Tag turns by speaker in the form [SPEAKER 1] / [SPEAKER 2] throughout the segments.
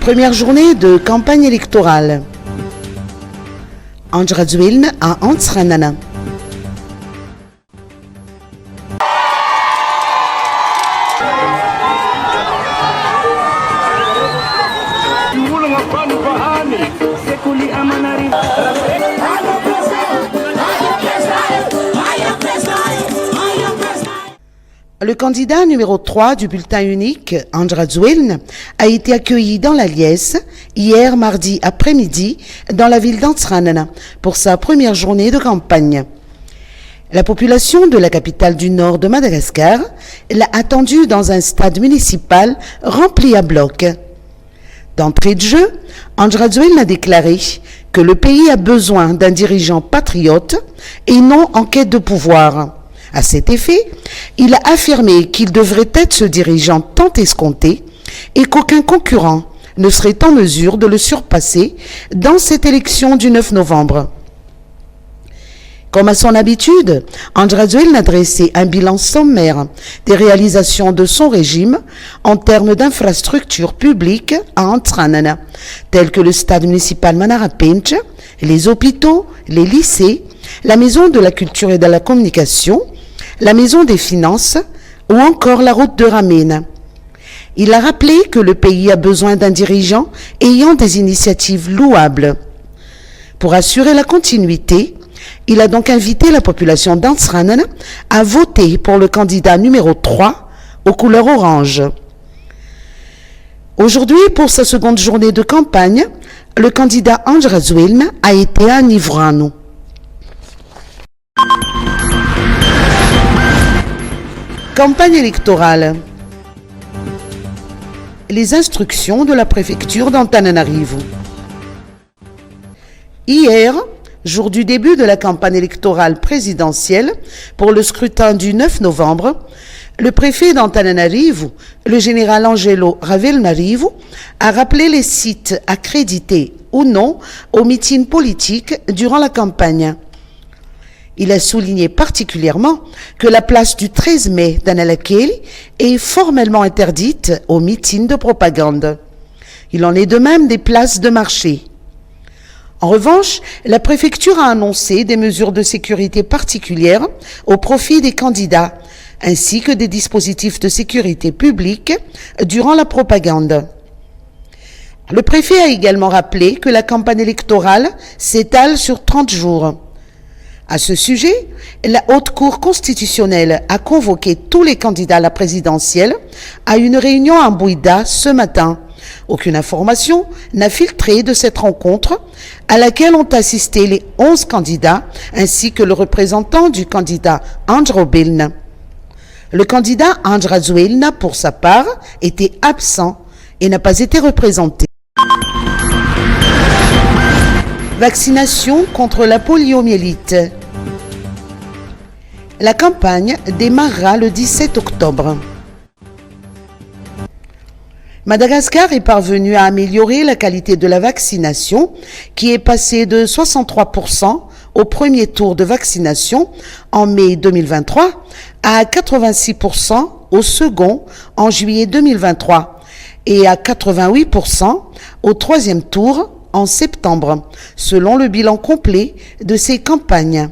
[SPEAKER 1] Première journée de campagne électorale. Andrazuelna à Antsranana. Le candidat numéro 3 du bulletin unique, Andrazuelna, a été accueilli dans la liesse hier mardi après-midi dans la ville d'Antsranana pour sa première journée de campagne. La population de la capitale du nord de Madagascar l'a attendu dans un stade municipal rempli à bloc. D'entrée de jeu, Andrazuelna a déclaré que le pays a besoin d'un dirigeant patriote et non en quête de pouvoir. À cet effet, il a affirmé qu'il devrait être ce dirigeant tant escompté et qu'aucun concurrent ne serait en mesure de le surpasser dans cette élection du 9 novembre. Comme à son habitude, Andrazuelna a dressé un bilan sommaire des réalisations de son régime en termes d'infrastructures publiques à Antsranana, telles que le stade municipal Manarapench, les hôpitaux, les lycées, la maison de la culture et de la communication, la maison des finances ou encore la route de Ramène. Il a rappelé que le pays a besoin d'un dirigeant ayant des initiatives louables. Pour assurer la continuité, il a donc invité la population d'Antsranana à voter pour le candidat numéro 3 aux couleurs orange. Aujourd'hui, pour sa seconde journée de campagne, le candidat Andrazuelna a été à Nivrano. Campagne électorale. Les instructions de la préfecture d'Antananarivo. Hier, jour du début de la campagne électorale présidentielle pour le scrutin du 9 novembre, le préfet d'Antananarivo, le général Angelo Ravelnarivo, a rappelé les sites accrédités ou non aux meetings politiques durant la campagne. Il a souligné particulièrement que la place du 13 mai d'Analakeli est formellement interdite aux meetings de propagande. Il en est de même des places de marché. En revanche, la préfecture a annoncé des mesures de sécurité particulières au profit des candidats, ainsi que des dispositifs de sécurité publique durant la propagande. Le préfet a également rappelé que la campagne électorale s'étale sur 30 jours. À ce sujet, la Haute Cour constitutionnelle a convoqué tous les candidats à la présidentielle à une réunion à Mbouida ce matin. Aucune information n'a filtré de cette rencontre à laquelle ont assisté les 11 candidats ainsi que le représentant du candidat Andrazuelna. Le candidat Andrazuelna, pour sa part, était absent et n'a pas été représenté. Vaccination contre la poliomyélite. La campagne démarrera le 17 octobre. Madagascar est parvenu à améliorer la qualité de la vaccination qui est passée de 63% au premier tour de vaccination en mai 2023 à 86% au second en juillet 2023 et à 88% au troisième tour en septembre, selon le bilan complet de ces campagnes.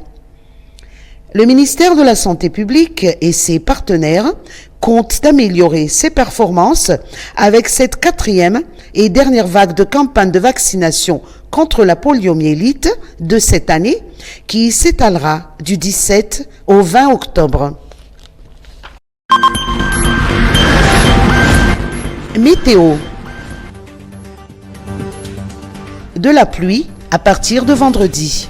[SPEAKER 1] Le ministère de la Santé publique et ses partenaires comptent d'améliorer ses performances avec cette quatrième et dernière vague de campagne de vaccination contre la poliomyélite de cette année qui s'étalera du 17 au 20 octobre. Météo. De la pluie à partir de vendredi.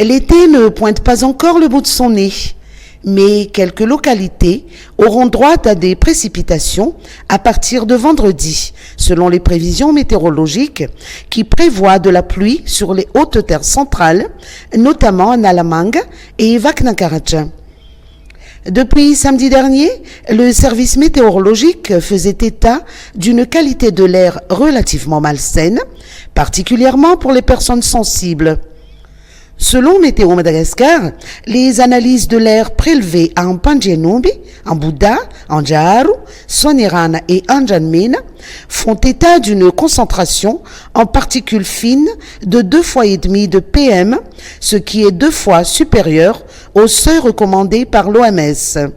[SPEAKER 1] L'été ne pointe pas encore le bout de son nez, mais quelques localités auront droit à des précipitations à partir de vendredi, selon les prévisions météorologiques qui prévoient de la pluie sur les hautes terres centrales, notamment à Nalamanga et Vaknakaracha. Depuis samedi dernier, le service météorologique faisait état d'une qualité de l'air relativement malsaine, particulièrement pour les personnes sensibles. Selon Météo Madagascar, les analyses de l'air prélevées à Ampanjenobi, en Bouddha, en Jaharu, Soanirana et Anjanmina font état d'une concentration en particules fines de 2,5 fois de PM, ce qui est 2 fois supérieur au seuil recommandé par l'OMS.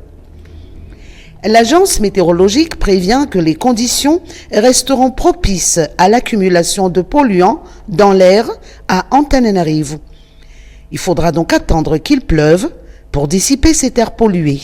[SPEAKER 1] L'agence météorologique prévient que les conditions resteront propices à l'accumulation de polluants dans l'air à Antananarivo. Il faudra donc attendre qu'il pleuve pour dissiper cet air pollué.